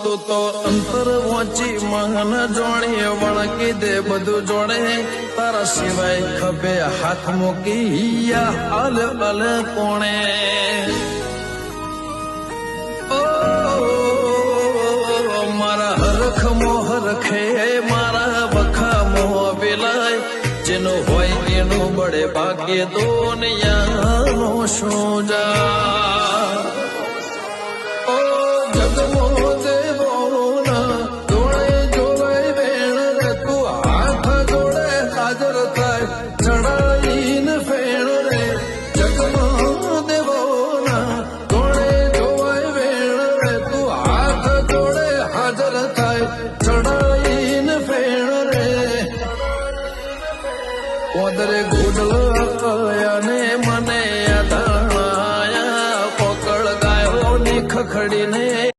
તું તો અંતર વાંચી મહન જોણી વળકી દે બધું જોડે તારા સિવાય ખભે હાથ મૂકી હાલ અલ કોણે મારા હરખ મોહરખે મારા વખા મોહ વિલાય જેનું હોય એનું બળે ભાગ્ય દુનિયાનો શું જા